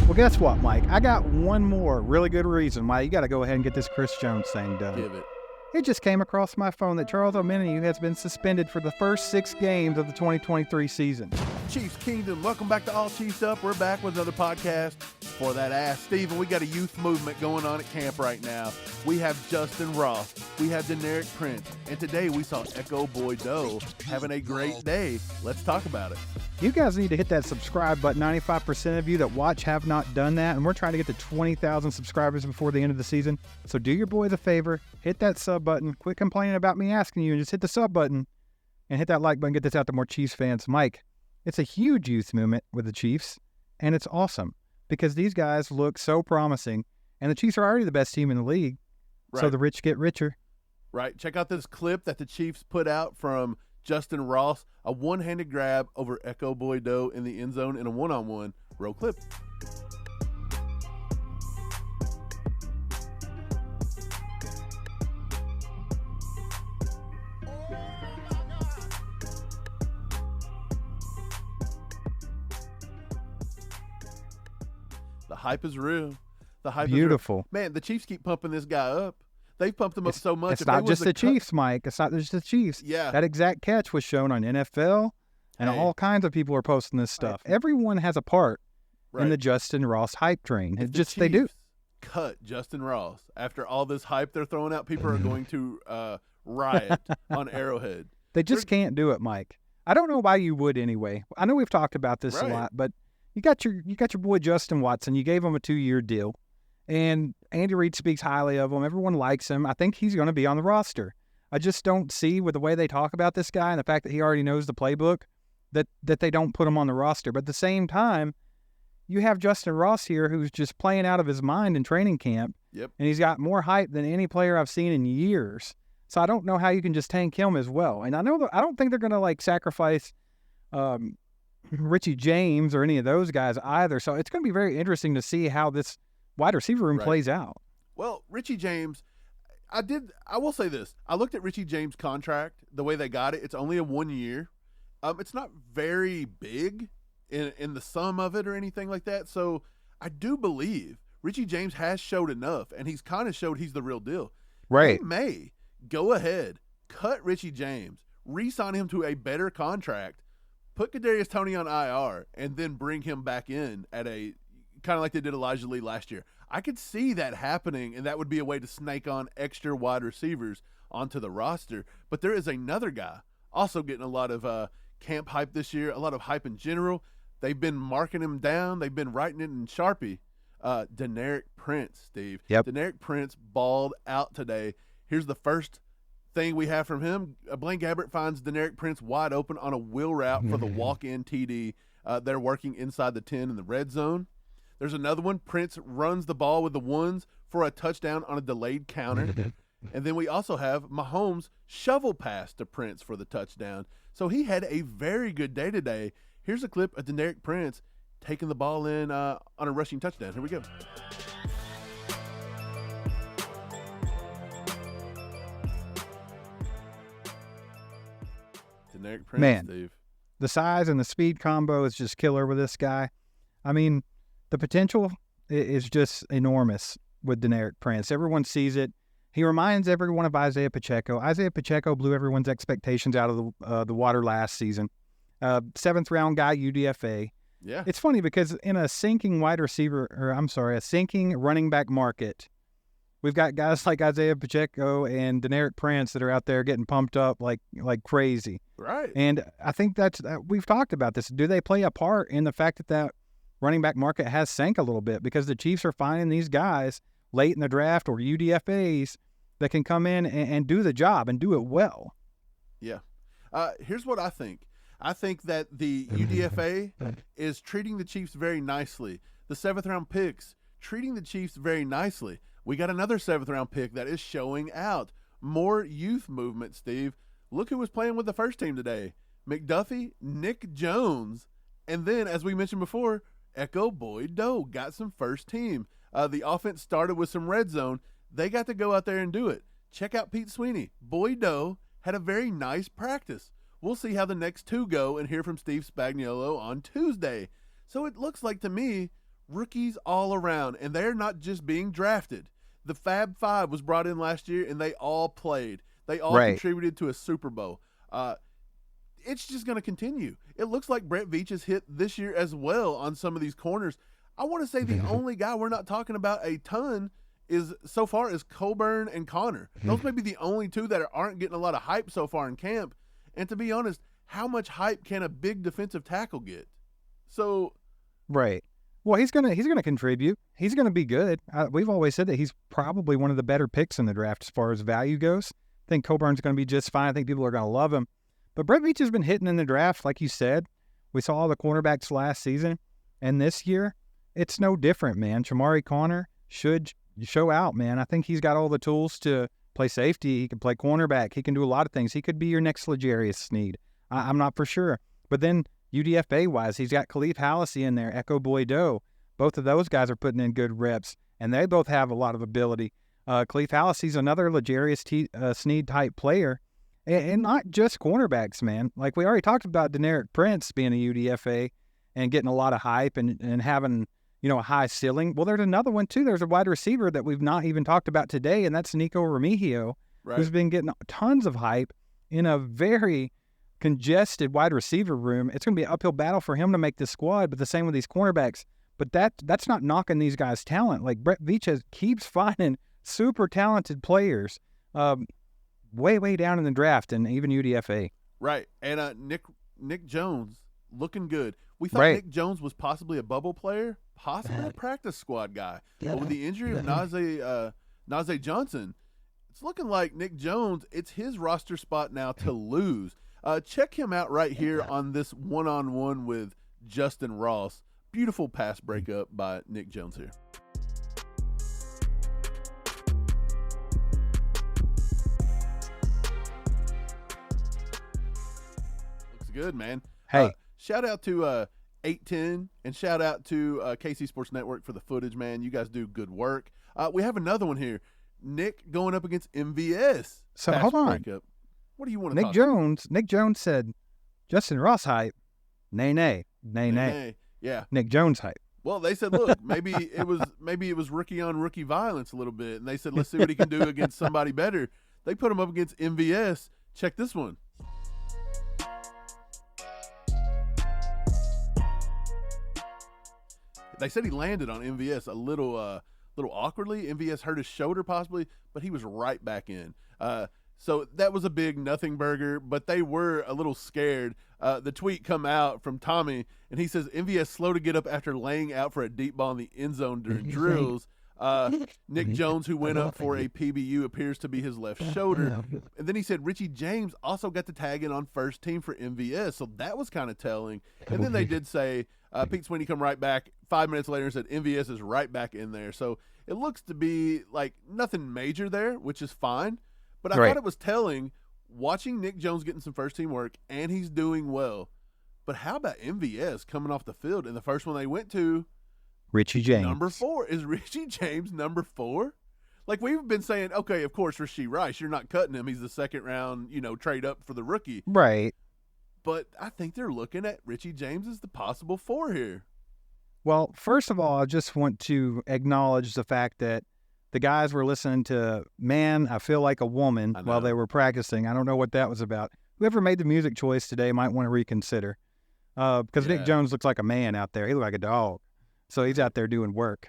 Well, guess what, Mike? I got one more really good reason why you got to go ahead and get this Chris Jones thing done. Give it. It just came across my phone that Charles Omenihu has been suspended for the first 6 games of the 2023 season. Chiefs Kingdom, welcome back to All Chiefs Up. We're back with another podcast for that ass. Steven, we got a youth movement going on at camp right now. We have Justyn Ross, we have Deneric Prince, and today we saw Echo Boy Doe having a great day. Let's talk about it. You guys need to hit that subscribe button. 95% of you that watch have not done that, and we're trying to get to 20,000 subscribers before the end of the season. So do your boy the favor, hit that sub button, quit complaining about me asking you, and just hit the sub button and hit that like button, get this out to more Chiefs fans. Mike, it's a huge youth movement with the Chiefs, and it's awesome because these guys look so promising, and the Chiefs are already the best team in the league, Right. So the rich get richer. Right. Check out this clip that the Chiefs put out from Justyn Ross, a one-handed grab over Echo Boy Doe in the end zone in a one-on-one. Roll clip. The hype is real. The hype Beautiful. is real. Man, the Chiefs keep pumping this guy up. They've pumped him up so much. It's If not they was just the cut- Chiefs, Mike. It's not just the Chiefs. Yeah. That exact catch was shown on NFL, and Hey. all kinds of people are posting this stuff. Everyone has a part in the Justyn Ross hype train. If It the just they do. Chiefs cut Justyn Ross after all this hype they're throwing out, people are going to riot on Arrowhead. They just can't do it, Mike. I don't know why you would anyway. I know we've talked about this a Right. lot, but you got your boy Justin Watson. You gave him a 2-year deal, and Andy Reid speaks highly of him. Everyone likes him. I think he's going to be on the roster. I just don't see with the way they talk about this guy and the fact that he already knows the playbook that they don't put him on the roster. But at the same time, you have Justyn Ross here who's just playing out of his mind in training camp. Yep. And he's got more hype than any player I've seen in years. So I don't know how you can just tank him as well. And I don't think they're going to sacrifice Richie James or any of those guys either. So it's going to be very interesting to see how this wide receiver room plays out. Well, Richie James, I will say this. I looked at Richie James' contract, the way they got it. It's only a 1 year. It's not very big in the sum of it or anything like that. So I do believe Richie James has showed enough, and he's kind of showed he's the real deal. Right. They may go ahead, cut Richie James, re-sign him to a better contract, put Kadarius Toney on IR, and then bring him back in at a kind of like they did Elijah Lee last year. I could see that happening, and that would be a way to snake on extra wide receivers onto the roster. But there is another guy also getting a lot of camp hype this year, a lot of hype in general. They've been marking him down. They've been writing it in Sharpie. Deneric Prince, Steve. Yep. Deneric Prince balled out today. Here's the first thing we have from him. Blaine Gabbert finds Deneric Prince wide open on a wheel route for the walk-in TD. They're working inside the 10 in the red zone. There's another one. Prince runs the ball with the ones for a touchdown on a delayed counter. And then we also have Mahomes shovel pass to Prince for the touchdown. So he had a very good day today. Here's a clip of Deneric Prince taking the ball in on a rushing touchdown. Here we go. Deneric Prince, Man. Steve. The size and the speed combo is just killer with this guy. I mean, the potential is just enormous with Deneric Prince. Everyone sees it. He reminds everyone of Isaiah Pacheco. Isaiah Pacheco blew everyone's expectations out of the water last season. 7th round guy, UDFA. Yeah. It's funny because in a sinking a sinking running back market, we've got guys like Isaiah Pacheco and Deneric Prince that are out there getting pumped up like crazy. Right. And I think we've talked about this. Do they play a part in the fact that running back market has sank a little bit because the Chiefs are finding these guys late in the draft or UDFAs that can come in and do the job and do it well? Yeah. Here's what I think. I think that the UDFA is treating the Chiefs very nicely. The 7th round picks treating the Chiefs very nicely. We got another 7th round pick that is showing out. More youth movement, Steve. Look who was playing with the first team today. McDuffie, Nick Jones, and then, as we mentioned before, Echo Boy Doe got some first team. The offense started with some red zone. They got to go out there and do it. Check out Pete Sweeney. Boy Doe had a very nice practice. We'll see how the next two go and hear from Steve Spagnuolo on Tuesday. So it looks like to me Rookies all around, and they're not just being drafted. The Fab Five was brought in last year, and they all played. They all contributed to a Super Bowl. It's just going to continue. It looks like Brett Veach has hit this year as well on some of these corners. I want to say the only guy we're not talking about a ton is so far is Coburn and Connor. Those may be the only two that aren't getting a lot of hype so far in camp. And to be honest, how much hype can a big defensive tackle get? So, right. Well, he's gonna contribute. He's gonna be good. We've always said that he's probably one of the better picks in the draft as far as value goes. I think Coburn's gonna be just fine. I think people are gonna love him. But Brett Veach has been hitting in the draft, like you said. We saw all the cornerbacks last season, and this year it's no different, man. Shamari Connor should show out, man. I think he's got all the tools to play safety. He can play cornerback. He can do a lot of things. He could be your next L'Jarius Sneed. I'm not for sure. But then UDFA-wise, he's got Khalif Hallisey in there, Echo Boydo. Both of those guys are putting in good reps, and they both have a lot of ability. Khalif Hallisey's another L'Jarius Sneed type player, and not just cornerbacks, man. Like we already talked about Deneric Prince being a UDFA and getting a lot of hype and having, a high ceiling. Well, there's another one too. There's a wide receiver that we've not even talked about today, and that's Nico Remigio, who's been getting tons of hype in a very congested wide receiver room. It's going to be an uphill battle for him to make this squad, but the same with these cornerbacks. But that's not knocking these guys' talent. Like Brett Veach keeps finding super talented players way down in the draft and even UDFA. Right. And Nick Jones looking good. We thought Nick Jones was possibly a bubble player, possibly a practice squad guy. But with the injury of Najee Johnson, it's looking like Nick Jones, it's his roster spot now to lose. Check him out right here on this one-on-one with Justyn Ross. Beautiful pass breakup by Nick Jones here. Looks good, man. Hey. Shout out to 810 and shout out to KC Sports Network for the footage, man. You guys do good work. We have another one here. Nick going up against MVS. So hold on. Breakup. What do you want to talk about? Nick Jones said, Justyn Ross hype. Nay. Yeah. Nick Jones hype. Well, they said, look, maybe it was rookie on rookie violence a little bit, and they said, let's see what he can do against somebody better. They put him up against MVS. Check this one. They said he landed on MVS a little awkwardly. MVS hurt his shoulder possibly, but he was right back in. So that was a big nothing burger, but they were a little scared. The tweet come out from Tommy, and he says, MVS slow to get up after laying out for a deep ball in the end zone during drills. Nick Jones, who went up for a PBU, appears to be his left shoulder. And then he said Richie James also got the tag in on first team for MVS, so that was kind of telling. And then they did say Pete Sweeney come right back 5 minutes later and said MVS is right back in there. So it looks to be like nothing major there, which is fine. But I thought it was telling, watching Nick Jones getting some first-team work, and he's doing well. But how about MVS coming off the field? And the first one they went to, Richie James. Number 4. Is Richie James number 4? Like, we've been saying, okay, of course, Rashee Rice, you're not cutting him. He's the second-round, trade up for the rookie. Right. But I think they're looking at Richie James as the possible 4 here. Well, first of all, I just want to acknowledge the fact that the guys were listening to Man, I Feel Like a Woman while they were practicing. I don't know what that was about. Whoever made the music choice today might want to reconsider. Because Nick Jones looks like a man out there. He looks like a dog. So he's out there doing work.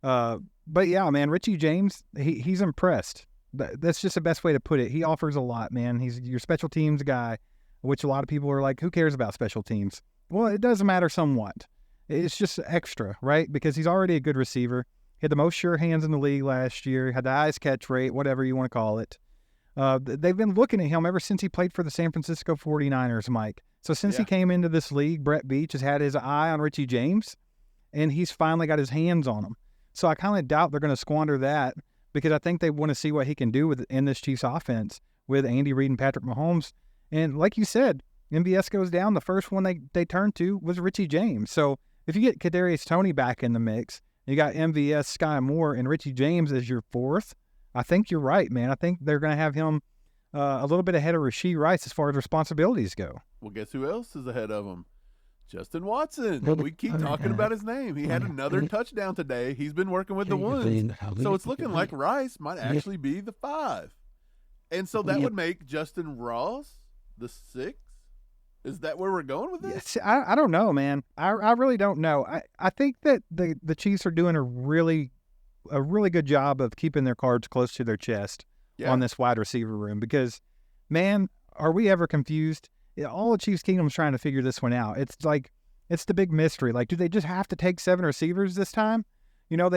But yeah, man, Richie James, he's impressed. That's just the best way to put it. He offers a lot, man. He's your special teams guy, which a lot of people are like, who cares about special teams? Well, it does matter somewhat. It's just extra, right? Because he's already a good receiver. He had the most sure hands in the league last year, had the highest catch rate, whatever you want to call it. They've been looking at him ever since he played for the San Francisco 49ers, Mike. So since he came into this league, Brett Veach has had his eye on Richie James, and he's finally got his hands on him. So I kind of doubt they're going to squander that because I think they want to see what he can do in this Chiefs offense with Andy Reid and Patrick Mahomes. And like you said, MVS goes down. The first one they turned to was Richie James. So if you get Kadarius Toney back in the mix, you got MVS, Sky Moore, and Richie James as your 4th, I think you're right, man. I think they're going to have him a little bit ahead of Rashee Rice as far as responsibilities go. Well, guess who else is ahead of him? Justin Watson. We keep talking about his name. He had another touchdown today. He's been working with the ones. So it's looking like Rice might actually be the 5. And so that would make Justyn Ross the 6. Is that where we're going with this? Yes, I don't know, man. I really don't know. I think that the Chiefs are doing a really good job of keeping their cards close to their chest on this wide receiver room because, man, are we ever confused? All of Chiefs Kingdom's trying to figure this one out. It's like, it's the big mystery. Like, do they just have to take 7 receivers this time? You got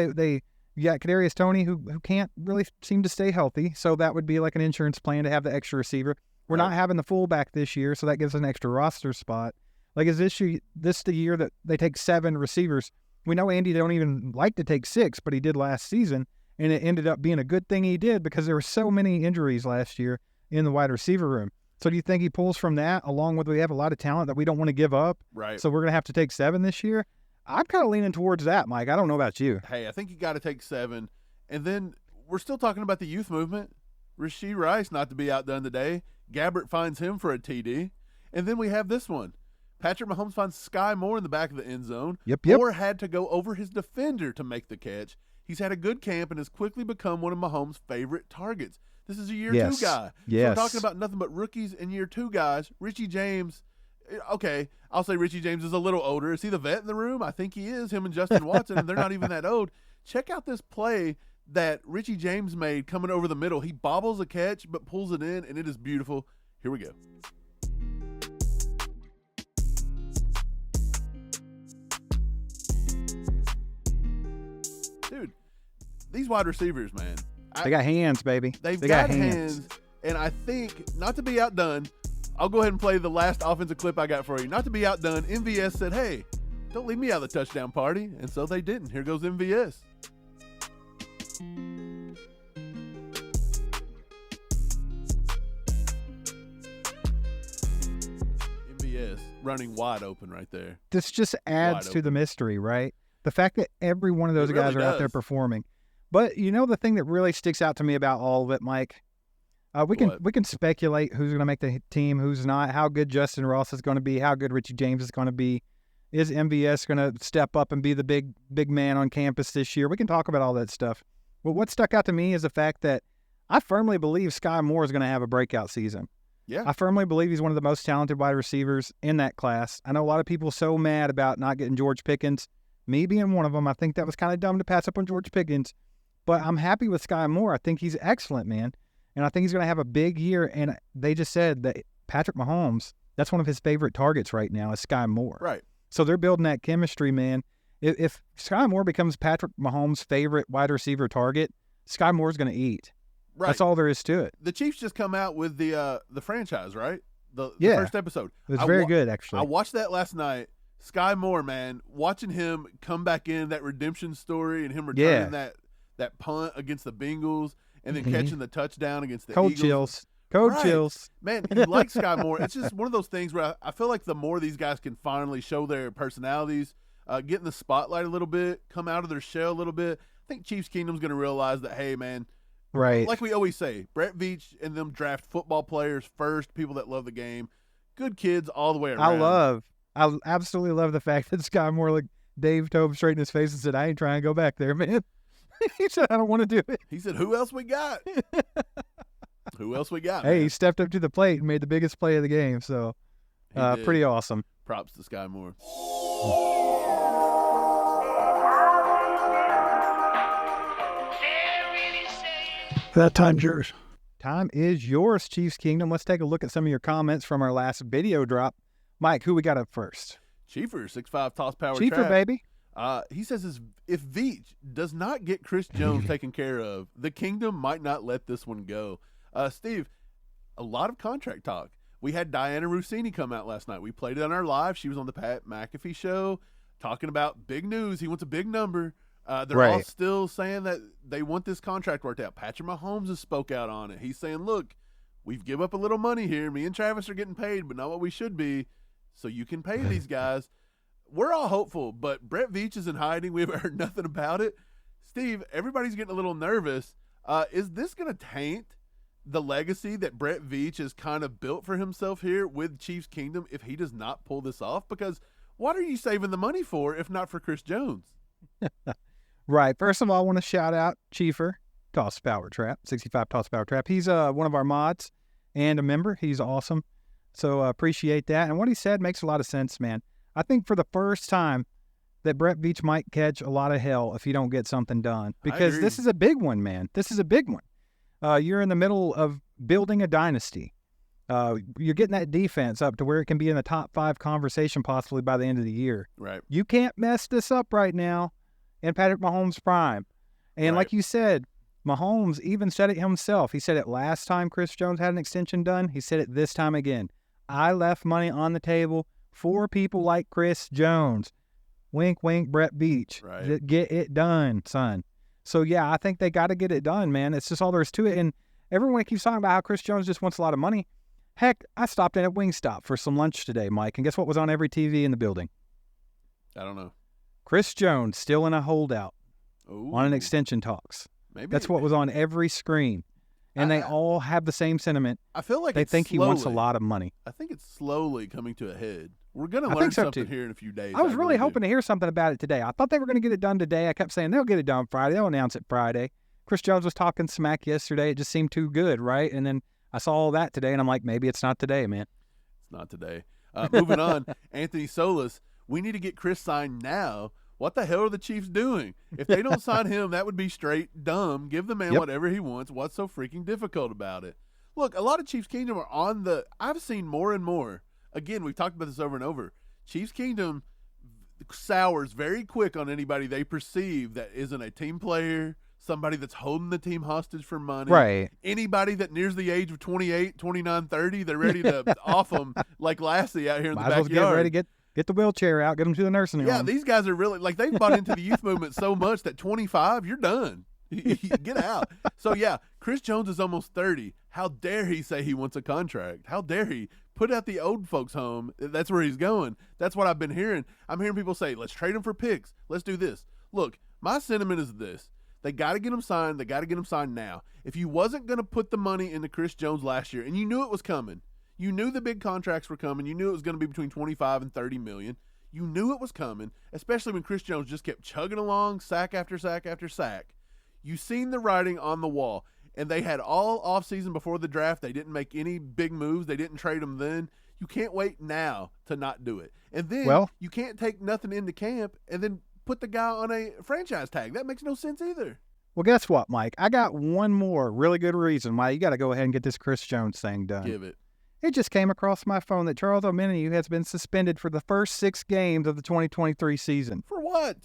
Kadarius Toney who can't really seem to stay healthy, so that would be like an insurance plan to have the extra receiver. We're not having the fullback this year, so that gives us an extra roster spot. Like, is this the year that they take 7 receivers? We know Andy don't even like to take 6, but he did last season, and it ended up being a good thing he did because there were so many injuries last year in the wide receiver room. So do you think he pulls from that, along with we have a lot of talent that we don't want to give up? Right. So we're going to have to take 7 this year? I'm kind of leaning towards that, Mike. I don't know about you. Hey, I think you got to take 7. And then we're still talking about the youth movement. Rashee Rice, not to be outdone today. Gabbert finds him for a TD. And then we have this one. Patrick Mahomes finds Sky Moore in the back of the end zone. Yep. Moore had to go over his defender to make the catch. He's had a good camp and has quickly become one of Mahomes' favorite targets. This is a year 2 guy. Yes. So we're talking about nothing but rookies and year 2 guys. Richie James, okay, I'll say Richie James is a little older. Is he the vet in the room? I think he is, him and Justin Watson, and they're not even that old. Check out this play that Richie James made coming over the middle. He bobbles a catch but pulls it in, and it is beautiful. Here we go. Dude, these wide receivers, man. They got hands, baby. They got hands. And I think, not to be outdone, I'll go ahead and play the last offensive clip I got for you. Not to be outdone, MVS said, hey, don't leave me out of the touchdown party. And so they didn't. Here goes MVS. MVS running wide open right there. This just adds to the mystery, right? The fact that every one of those guys are out there performing. But you know the thing that really sticks out to me about all of it, Mike? We can speculate who's going to make the team, who's not, how good Justyn Ross is going to be, how good Richie James is going to be. Is MVS going to step up and be the big man on campus this year? We can talk about all that stuff. But what stuck out to me is the fact that I firmly believe Sky Moore is going to have a breakout season. Yeah. I firmly believe he's one of the most talented wide receivers in that class. I know a lot of people are so mad about not getting George Pickens. Me being one of them, I think that was kind of dumb to pass up on George Pickens. But I'm happy with Sky Moore. I think he's excellent, man. And I think he's going to have a big year. And they just said that Patrick Mahomes, that's one of his favorite targets right now is Sky Moore. Right. So they're building that chemistry, man. If Sky Moore becomes Patrick Mahomes' favorite wide receiver target, Sky Moore's going to eat. Right. That's all there is to it. The Chiefs just come out with the franchise, right? The first episode. It was very good, actually. I watched that last night. Sky Moore, man, watching him come back in, that redemption story, and him returning that punt against the Bengals and then catching the touchdown against the Eagles. Cold chills. Man, you like Sky Moore. It's just one of those things where I feel like the more these guys can finally show their personalities, get in the spotlight a little bit, come out of their shell a little bit, I think Chiefs Kingdom's going to realize that, hey, man, right? Like we always say, Brett Veach and them draft football players first, people that love the game, good kids all the way around. I absolutely love the fact that Sky Moore looked Dave Tobe straight in his face and said, I ain't trying to go back there, man. He said, I don't want to do it. He said, who else we got? Who else we got? Hey, man? he stepped up to the plate and made the biggest play of the game. So, pretty awesome. Props to Sky Moore. That time's yours. Time is yours, Chiefs Kingdom. Let's take a look at some of your comments from our last video drop. Mike, who we got up first? Chiefer, 6'5" toss power Chiefer, trap. baby. He says if Veach does not get Chris Jones taken care of, the Kingdom might not let this one go. Steve, a lot of contract talk. We had Diana Rossini come out last night. We played it on our live. She was on the Pat McAfee show talking about big news. He wants a big number. They're all still saying that they want this contract worked out. Patrick Mahomes has spoke out on it. He's saying, look, we've give up a little money here. Me and Travis are getting paid, but not what we should be. So you can pay these guys. We're all hopeful, but Brett Veach is in hiding. We haven't heard nothing about it. Steve, everybody's getting a little nervous. Is this going to taint the legacy that Brett Veach has kind of built for himself here with Chiefs Kingdom if he does not pull this off? Because What are you saving the money for if not for Chris Jones? Right. First of all, I want to shout out Chiefer, Toss Power Trap, 65 Toss Power Trap. He's one of our mods and a member. He's awesome. So appreciate that. And what he said makes a lot of sense, man. I think for the first time that Brett Beach might catch a lot of hell if you don't get something done. Because this is a big one, man. This is a big one. You're in the middle of building a dynasty. You're getting that defense up to where it can be in the top 5 conversation possibly by the end of the year. Right. You can't mess this up right now in Patrick Mahomes' prime. And like you said, Mahomes even said it himself. He said it last time Chris Jones had an extension done. He said it this time again. I left money on the table for people like Chris Jones. Wink, wink, Brett Beach. Right. Get it done, son. So, yeah, I think they got to get it done, man. It's just all there is to it. And everyone keeps talking about how Chris Jones just wants a lot of money. Heck, I stopped in at Wingstop for some lunch today, Mike, and guess what was on every TV in the building? I don't know. Chris Jones still in a holdout Ooh. on an extension talks. Maybe That's what was on every screen. And they all have the same sentiment. I feel like they think he wants a lot of money. I think it's slowly coming to a head. We're going to learn something here in a few days. I was really hoping to hear something about it today. I thought they were going to get it done today. I kept saying they'll get it done Friday. They'll announce it Friday. Chris Jones was talking smack yesterday. It just seemed too good, right? And then I saw all that today, and I'm like, maybe it's not today, man. It's not today. Moving on, Anthony Solis, we need to get Chris signed now. What the hell are the Chiefs doing? If they don't sign him, that would be straight dumb. Give the man whatever he wants. What's so freaking difficult about it? Look, a lot of Chiefs Kingdom are on the – I've seen more and more. Again, we've talked about this over and over. Chiefs Kingdom sours very quick on anybody they perceive that isn't a team player, somebody that's holding the team hostage for money. Right. Anybody that nears the age of 28, 29, 30, they're ready to off them like Lassie out here in the backyard. Get ready, get the wheelchair out, get them to the nursing home. Yeah, these guys are really, like, they've bought into the youth movement so much that 25, you're done. Get out. So, yeah, Chris Jones is almost 30. How dare he say he wants a contract? How dare he put out the old folks home? That's where he's going. That's what I've been hearing. I'm hearing people say, let's trade him for picks. Let's do this. Look, my sentiment is this. They got to get him signed. They got to get him signed now. If you wasn't going to put the money into Chris Jones last year, and you knew it was coming, you knew the big contracts were coming, you knew it was going to be between 25 and 30 million, you knew it was coming, especially when Chris Jones just kept chugging along, sack after sack after sack. You seen the writing on the wall, and they had all offseason before the draft. They didn't make any big moves. They didn't trade them then. You can't wait now to not do it. And then you can't take nothing into camp and then put the guy on a franchise tag. That makes no sense either. Well, guess what, Mike? I got one more really good reason why you got to go ahead and get this Chris Jones thing done. Give it. It just came across my phone that Charles Omenihu has been suspended for the first 6 games of the 2023 season. For what?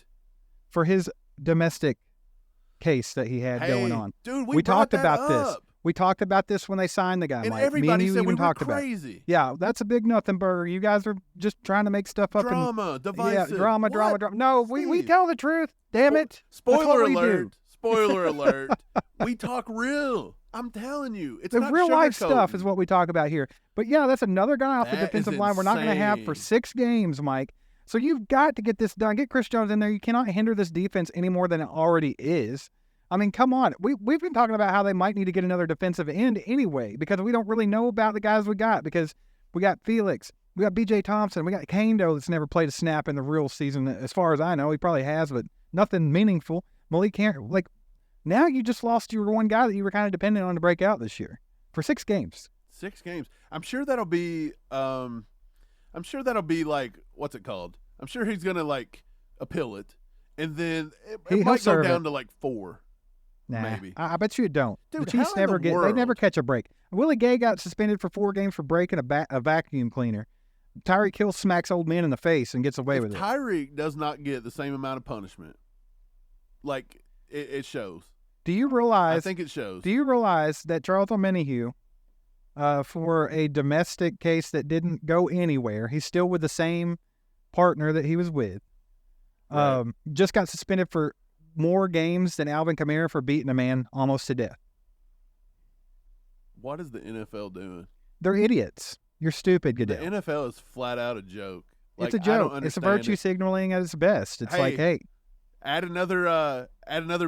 For his domestic case that he had going on. Dude, we talked about this. We talked about this when they signed the guy, and Mike. Everybody Me and you said even we were talked crazy. About it. Yeah, that's a big nothing burger. You guys are just trying to make stuff up. Drama, divisive. Yeah, drama. No, we tell the truth. Damn it. Spoiler alert. Spoiler alert. We talk real. I'm telling you. It's not real life stuff is what we talk about here. But yeah, that's another guy off the defensive line we're not going to have for 6 games, Mike. So you've got to get this done. Get Chris Jones in there. You cannot hinder this defense any more than it already is. I mean, come on. We've been talking about how they might need to get another defensive end anyway because we don't really know about the guys we got because we got Felix, we got B.J. Thompson, we got Kando that's never played a snap in the real season as far as I know. He probably has, but nothing meaningful. Malik can't, now you just lost your one guy that you were kind of dependent on to break out this year for 6 games. 6 games. I'm sure that'll be like, what's it called? I'm sure he's going to appeal it. And then it might go down to 4. Nah, maybe. I bet you it don't. Dude, the Chiefs they never catch a break. Willie Gay got suspended for 4 games for breaking a vacuum cleaner. Tyreek Hill smacks old men in the face and gets away with it. Tyreek does not get the same amount of punishment. It shows. Do you realize? I think it shows. Do you realize that Charles Omenihu, for a domestic case that didn't go anywhere, he's still with the same partner that he was with, just got suspended for more games than Alvin Kamara for beating a man almost to death. What is the NFL doing? They're idiots. You're stupid, Goodell. The NFL is flat out a joke. It's a joke. It's a virtue signaling at its best. It's hey, add another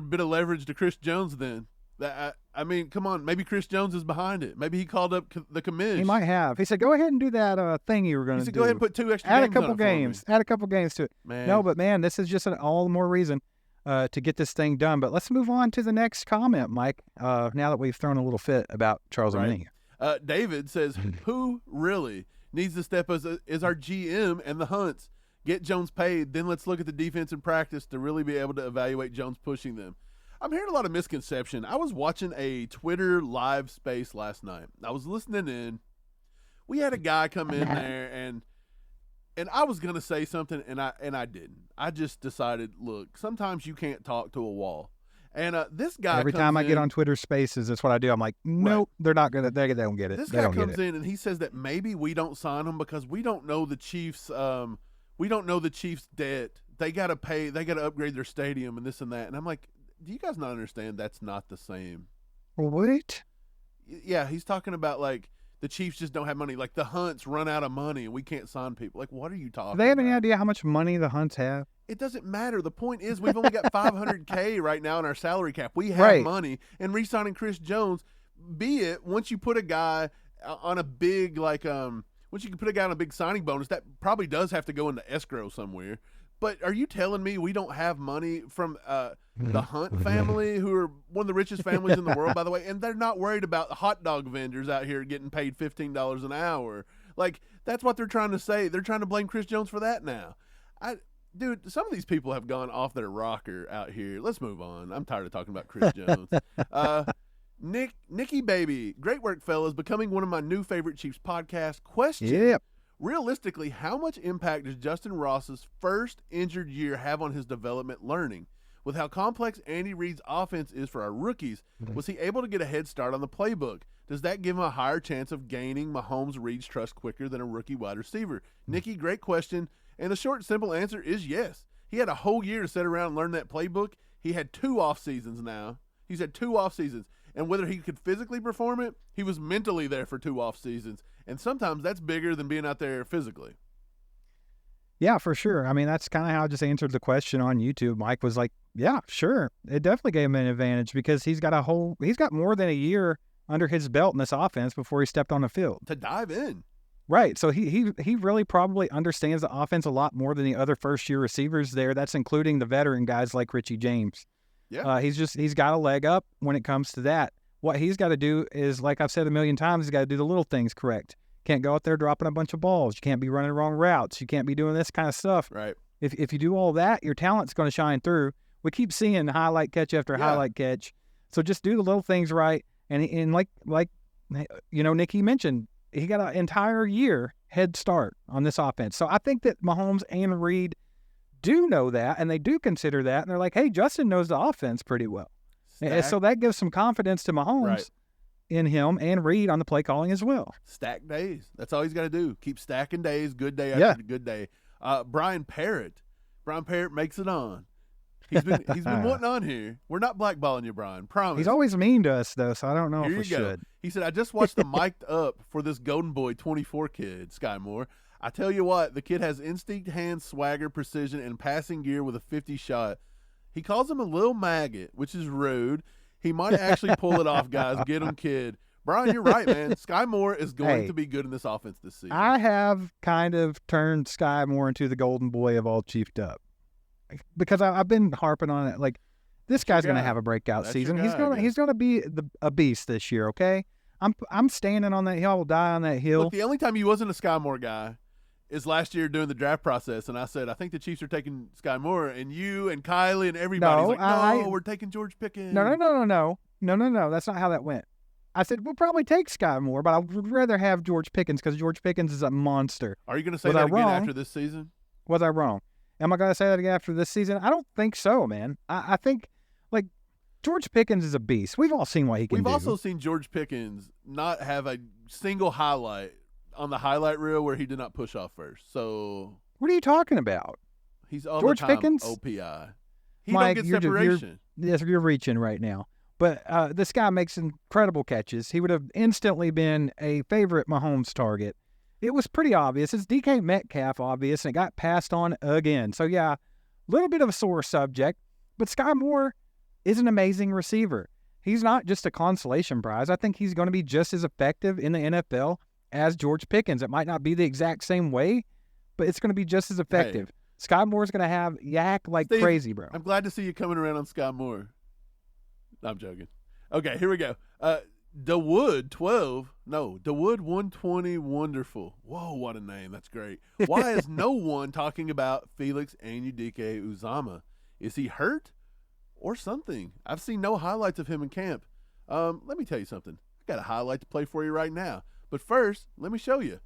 bit of leverage to Chris Jones then. I I mean, come on. Maybe Chris Jones is behind it. Maybe he called up the commish. He might have. He said, "Go ahead and do that thing you were going to do. He said, "Go ahead and put 2 extra Add games a couple on it games. Add a couple games to it." Man. No, but man, this is just all the more reason to get this thing done. But let's move on to the next comment, Mike. Now that we've thrown a little fit about Charles Omenihu. David says, "Who really needs to step as is our GM and the Hunts? Get Jones paid, then let's look at the defense in practice to really be able to evaluate Jones pushing them." I'm hearing a lot of misconception. I was watching a Twitter live space last night. I was listening in. We had a guy come in there, and I was gonna say something, and I didn't. I just decided, look, sometimes you can't talk to a wall. And this guy every time I get on Twitter Spaces, that's what I do. I'm like, nope, they're not gonna. They don't get it. This they guy don't comes get it. in and he says that maybe we don't sign him because we don't know the Chiefs. We don't know the Chiefs' debt. They got to pay. They got to upgrade their stadium and this and that. And I'm like, do you guys not understand that's not the same? What? Yeah, he's talking about like the Chiefs just don't have money. Like the Hunts run out of money and we can't sign people. Like, what are you talking about? Do they have any idea how much money the Hunts have? It doesn't matter. The point is we've only got $500K right now in our salary cap. We have money. And re-signing Chris Jones, be it once you put a guy on a big once you can put a guy on a big signing bonus, that probably does have to go into escrow somewhere. But are you telling me we don't have money from the Hunt family, who are one of the richest families in the world, by the way, and they're not worried about hot dog vendors out here getting paid $15 an hour? Like, that's what they're trying to say. They're trying to blame Chris Jones for that now. Dude, some of these people have gone off their rocker out here. Let's move on. I'm tired of talking about Chris Jones. Nicky Baby, great work, fellas. Becoming one of my new favorite Chiefs podcasts. Question. Yep. Realistically, how much impact does Justyn Ross's first injured year have on his development learning? With how complex Andy Reid's offense is for our rookies, was he able to get a head start on the playbook? Does that give him a higher chance of gaining Mahomes-Reid's trust quicker than a rookie wide receiver? Nicky, great question. And the short, simple answer is yes. He had a whole year to sit around and learn that playbook. He had 2 off seasons now. He's had 2 off seasons. And whether he could physically perform it, he was mentally there for 2 off seasons. And sometimes that's bigger than being out there physically. Yeah, for sure. I mean, that's kind of how I just answered the question on YouTube. Mike was like, yeah, sure. It definitely gave him an advantage because he's got more than a year under his belt in this offense before he stepped on the field. To dive in. Right. So he really probably understands the offense a lot more than the other first-year receivers there. That's including the veteran guys like Richie James. Yeah. He's got a leg up when it comes to that. What he's got to do is, like I've said a million times, he's got to do the little things correct. Can't go out there dropping a bunch of balls. You can't be running wrong routes. You can't be doing this kind of stuff. Right. If you do all that, your talent's going to shine through. We keep seeing highlight catch after highlight catch. So just do the little things right. And like Nicky mentioned, he got an entire year head start on this offense. So I think that Mahomes and Reid do know that, and they do consider that. And they're like, hey, Justyn knows the offense pretty well. And so that gives some confidence to Mahomes in him and Reid on the play calling as well. Stack days. That's all he's got to do. Keep stacking days, good day after good day. Brian Parrott makes it on. He's been wanting on here. We're not blackballing you, Brian. Promise. He's always mean to us, though, so I don't know if we should. He said, I just watched the mic'd up for this Golden Boy 24 kid, Sky Moore. I tell you what, the kid has instinct, hands, swagger, precision, and passing gear with a 50 shot. He calls him a little maggot, which is rude. He might actually pull it off, guys. Get him, kid. Brian, you're right, man. Sky Moore is going to be good in this offense this season. I have kind of turned Sky Moore into the golden boy of all chiefed up because I've been harping on it. Like, this guy's going to have a breakout season. He's going to be a beast this year. Okay, I'm standing on that hill. I will die on that hill. Look, the only time he wasn't a Sky Moore guy is last year during the draft process, and I said, I think the Chiefs are taking Sky Moore, and you and Kylie and everybody's we're taking George Pickens. No. That's not how that went. I said, we'll probably take Sky Moore, but I would rather have George Pickens because George Pickens is a monster. Are you going to say that again after this season? Was I wrong? Am I going to say that again after this season? I don't think so, man. I think, like, George Pickens is a beast. We've all seen what he can do. We've also seen George Pickens not have a single highlight on the highlight reel where he did not push off first. So what are you talking about? He's all George the time Pickens? OPI. He Mike, don't get separation. You're reaching right now. But this guy makes incredible catches. He would have instantly been a favorite Mahomes target. It was pretty obvious. It's DK Metcalf obvious, and it got passed on again. So, yeah, a little bit of a sore subject. But Sky Moore is an amazing receiver. he's not just a consolation prize. I think he's going to be just as effective in the NFL as George Pickens. It might not be the exact same way, but it's going to be just as effective. Sky Moore's going to have yak like Steve, crazy, bro. I'm glad to see you coming around on Sky Moore. No, I'm joking. Okay, here we go. DeWood 120 Wonderful. Whoa, what a name. That's great. Why is no one talking about Felix Anudike-Uzomah? Is he hurt or something? I've seen no highlights of him in camp. Let me tell you something. I got a highlight to play for you right now. But first, let me show you.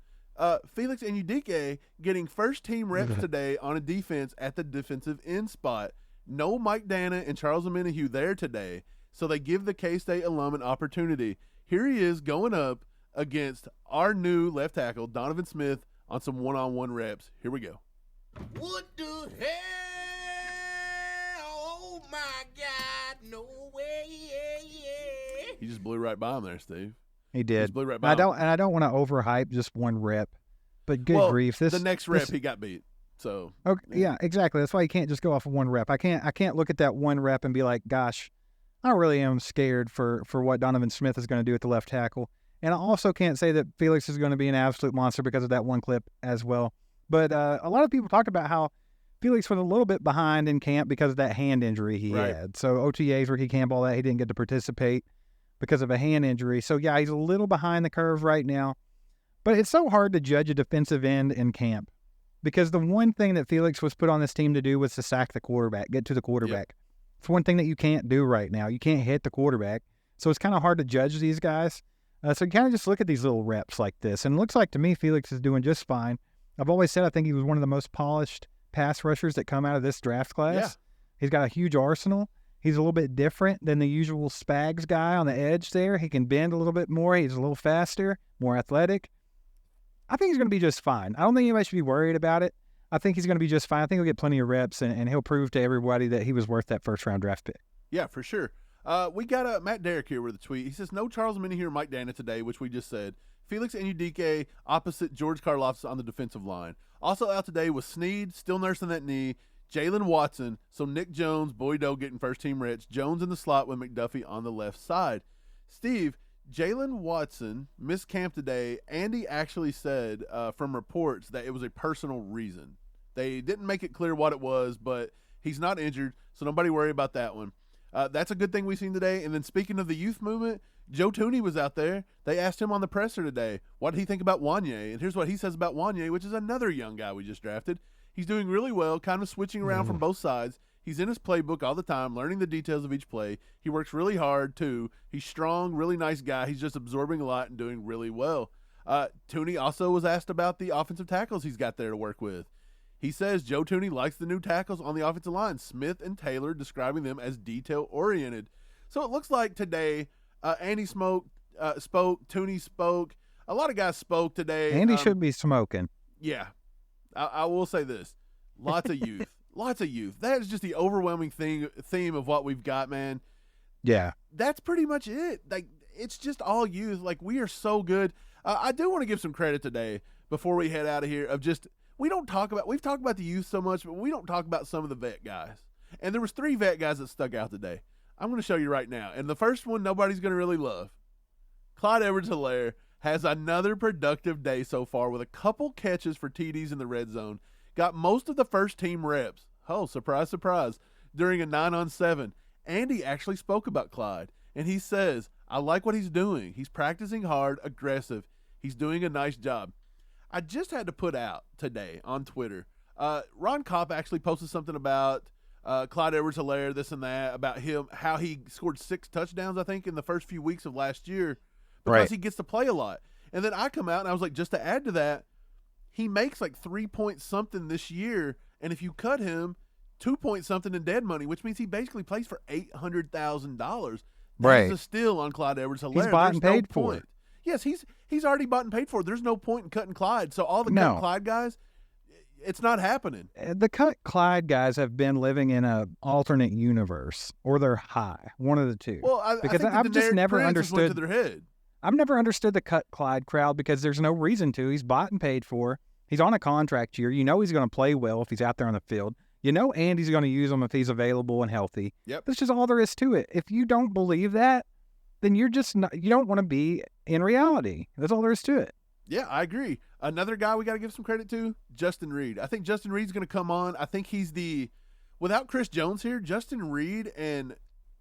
Felix Anudike getting first-team reps today on a defense at the defensive end spot. No Mike Dana and Charles Omenihu there today, so they give the K-State alum an opportunity. Here he is going up against our new left tackle, Donovan Smith, on some one-on-one reps. Here we go. What the hell? Oh, my God. No way. Yeah. He just blew right by him there, Steve. He did. Just blew right by him. I don't want to overhype just one rep, but good grief. The next rep he got beat. So okay, yeah, exactly. That's why you can't just go off of one rep. I can't look at that one rep and be like, gosh, I really am scared for what Donovan Smith is going to do at the left tackle. And I also can't say that Felix is going to be an absolute monster because of that one clip as well. But a lot of people talk about how Felix was a little bit behind in camp because of that hand injury he had. So OTAs, rookie camp, all that, he didn't get to participate because of a hand injury. So, yeah, he's a little behind the curve right now. But it's so hard to judge a defensive end in camp because the one thing that Felix was put on this team to do was to sack the quarterback, get to the quarterback. Yep. It's one thing that you can't do right now. You can't hit the quarterback. So it's kind of hard to judge these guys. So you kind of just look at these little reps like this. And it looks like to me Felix is doing just fine. I've always said I think he was one of the most polished pass rushers that come out of this draft class. Yeah. He's got a huge arsenal. He's a little bit different than the usual Spags guy on the edge there. He can bend a little bit more. He's a little faster, more athletic. I think he's going to be just fine. I don't think anybody should be worried about it. I think he's going to be just fine. I think he'll get plenty of reps, and he'll prove to everybody that he was worth that first-round draft pick. Yeah, for sure. We got Matt Derrick here with a tweet. He says, no Charles Omenihu or Mike Dana today, which we just said. Felix Anudike opposite George Karlaftis on the defensive line. Also out today was Snead, still nursing that knee. Jalen Watson, so Nick Jones, Boydo getting first-team reps. Jones in the slot with McDuffie on the left side. Steve, Jalen Watson missed camp today. Andy actually said from reports that it was a personal reason. They didn't make it clear what it was, but he's not injured, so nobody worry about that one. That's a good thing we've seen today. And then speaking of the youth movement, Joe Tooney was out there. They asked him on the presser today, what did he think about Wanye? And here's what he says about Wanye, which is another young guy we just drafted. He's doing really well, kind of switching around from both sides. He's in his playbook all the time, learning the details of each play. He works really hard, too. He's strong, really nice guy. He's just absorbing a lot and doing really well. Tooney also was asked about the offensive tackles he's got there to work with. He says Joe Tooney likes the new tackles on the offensive line, Smith and Taylor, describing them as detail-oriented. So it looks like today Andy spoke, Tooney spoke. A lot of guys spoke today. Andy should be smoking. Yeah. I will say this. Lots of youth. Lots of youth. That is just the overwhelming theme of what we've got, man. Yeah. That's pretty much it. Like, it's just all youth. Like, we are so good. I do want to give some credit today before we head out of here of just we've talked about the youth so much, but we don't talk about some of the vet guys. And there was 3 vet guys that stuck out today. I'm going to show you right now. And the first one nobody's going to really love. Clyde Edwards-Helaire has another productive day so far with a couple catches for TDs in the red zone. Got most of the first-team reps. Oh, surprise, surprise. During a 9-on-7. Andy actually spoke about Clyde, and he says, I like what he's doing. He's practicing hard, aggressive. He's doing a nice job. I just had to put out today on Twitter. Ron Kopp actually posted something about Clyde Edwards-Helaire, this and that, about him, how he scored 6 touchdowns, I think, in the first few weeks of last year because he gets to play a lot. And then I come out and I was like, just to add to that, he makes like 3 point something this year, and if you cut him, 2 point something in dead money, which means he basically plays for $800,000. That's a steal on Clyde Edwards-Helaire. He's bought and paid for it. Yes, he's already bought and paid for it. There's no point in cutting Clyde. So all the cut Clyde guys, it's not happening. The cut Clyde guys have been living in an alternate universe, or they're high, one of the two. Well, I've just never understood. To their head. I've never understood the cut Clyde crowd because there's no reason to. He's bought and paid for. He's on a contract year. You know he's going to play well if he's out there on the field. You know Andy's going to use him if he's available and healthy. Yep. That's just all there is to it. If you don't believe that, then you're just not, you don't want to be in reality. That's all there is to it. Yeah, I agree. Another guy we got to give some credit to, Justyn Reed. I think Justyn Reed's going to come on. I think he's without Chris Jones here, Justyn Reed and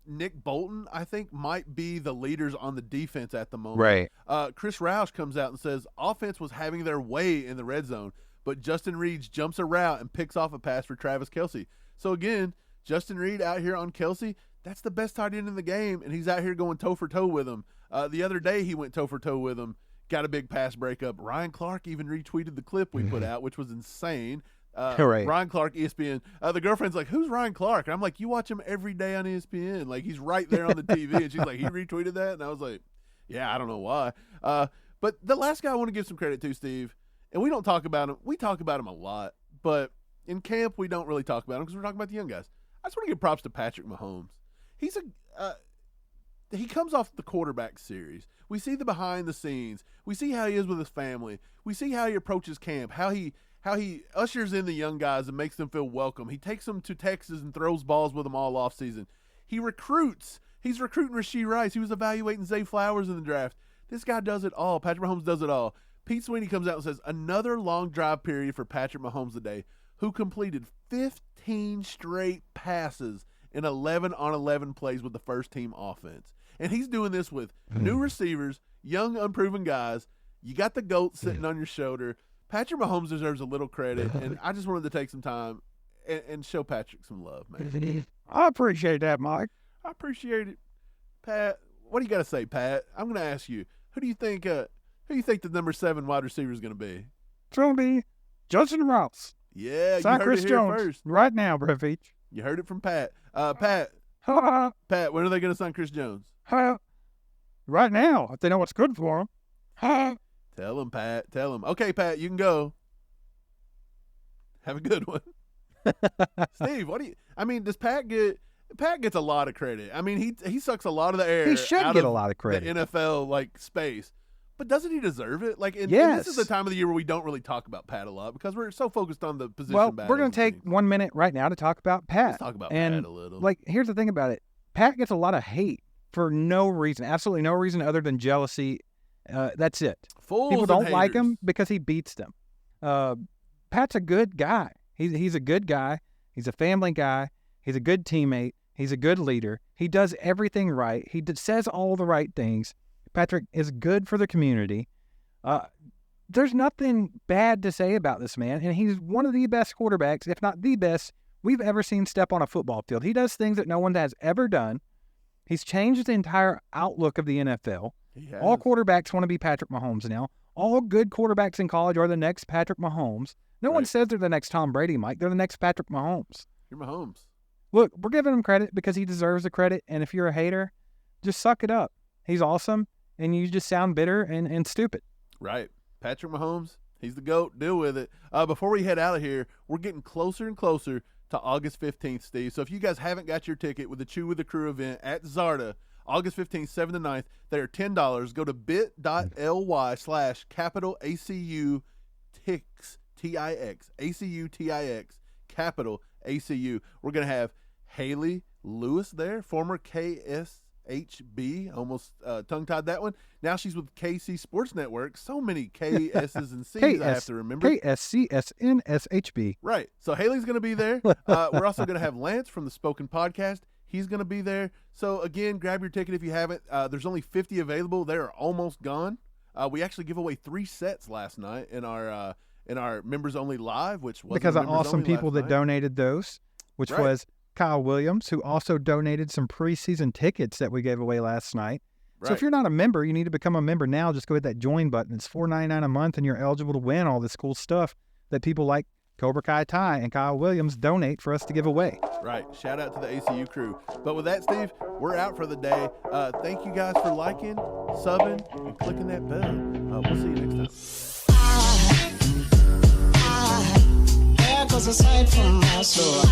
Nick Bolton, I think, might be the leaders on the defense at the moment. Right. Chris Roush comes out and says offense was having their way in the red zone, but Justyn Reed jumps a route and picks off a pass for Travis Kelce. So, again, Justyn Reed out here on Kelce, that's the best tight end in the game, and he's out here going toe-for-toe with him. The other day he went toe-for-toe with him, got a big pass breakup. Ryan Clark even retweeted the clip we put out, which was insane. Right. Ryan Clark, ESPN. The girlfriend's like, who's Ryan Clark? And I'm like, you watch him every day on ESPN. Like, he's right there on the TV. And she's like, he retweeted that? And I was like, yeah, I don't know why. But the last guy I want to give some credit to, Steve, and we don't talk about him. We talk about him a lot, but in camp we don't really talk about him because we're talking about the young guys. I just want to give props to Patrick Mahomes. He comes off the quarterback series. We see the behind the scenes. We see how he is with his family. We see how he approaches camp, how he ushers in the young guys and makes them feel welcome. He takes them to Texas and throws balls with them all offseason. He recruits. He's recruiting Rashee Rice. He was evaluating Zay Flowers in the draft. This guy does it all. Patrick Mahomes does it all. Pete Sweeney comes out and says, another long drive period for Patrick Mahomes today, who completed 15 straight passes in 11-on-11 plays with the first-team offense. And he's doing this with new receivers, young, unproven guys. You got the GOAT sitting on your shoulder. Patrick Mahomes deserves a little credit, and I just wanted to take some time and show Patrick some love, man. I appreciate that, Mike. I appreciate it. Pat, what do you got to say, Pat? I'm going to ask you, who do you think the number 7 wide receiver is going to be? It's going to be Justyn Ross. Yeah, you Sign heard Chris it here Jones first. right now, Breveach. You heard it from Pat. Pat, when are they going to sign Chris Jones? Right now, if they know what's good for him. Tell him, Pat. Tell him. Okay, Pat, you can go. Have a good one. Steve, does Pat gets a lot of credit. I mean, he sucks a lot of the air. He should out get of a lot of credit. The NFL space. But doesn't he deserve it? And Yes. this is the time of the year where we don't really talk about Pat a lot because we're so focused on the position Well, battles we're going and to take things. 1 minute right now to talk about Pat. Let's talk about and Pat a little. Here's the thing about it. Pat gets a lot of hate for no reason, absolutely no reason other than jealousy. That's it. Fools People don't and like him haters. because he beats them. Pat's a good guy. He's a good guy. He's a family guy. He's a good teammate. He's a good leader. He does everything right. He says all the right things. Patrick is good for the community. There's nothing bad to say about this man, and he's one of the best quarterbacks, if not the best, we've ever seen step on a football field. He does things that no one has ever done. He's changed the entire outlook of the NFL. All quarterbacks want to be Patrick Mahomes now. All good quarterbacks in college are the next Patrick Mahomes. No one says they're the next Tom Brady, Mike. They're the next Patrick Mahomes. You're Mahomes. Look, we're giving him credit because he deserves the credit, and if you're a hater, just suck it up. He's awesome, and you just sound bitter and stupid. Right. Patrick Mahomes, he's the GOAT. Deal with it. Before we head out of here, we're getting closer and closer to August 15th, Steve. So if you guys haven't got your ticket with the Chew with the Crew event at Zarda, August 15th, 7 to 9th, they are $10. Go to bit.ly/capital ACU TIX, T-I-X, ACU-TIX, capital ACU. We're going to have Haley Lewis there, former KSHB, almost tongue-tied that one. Now she's with KC Sports Network. So many KS's and C's I have to remember. KSCSNSHB. Right. So Haley's going to be there. We're also going to have Lance from the Spoken Podcast. He's going to be there. So, again, grab your ticket if you haven't. There's only 50 available. They are almost gone. We actually gave away 3 sets last night in our Members Only Live, which was because of awesome people that donated those, which was Kyle Williams, who also donated some preseason tickets that we gave away last night. Right. So if you're not a member, you need to become a member now. Just go hit that join button. It's $4.99 a month, and you're eligible to win all this cool stuff that people like Cobra Kai Ty and Kyle Williams donate for us to give away. Right. Shout out to the ACU crew. But with that, Steve, we're out for the day. Thank you guys for liking, subbing, and clicking that bell. We'll see you next time. There goes a sight from my soul.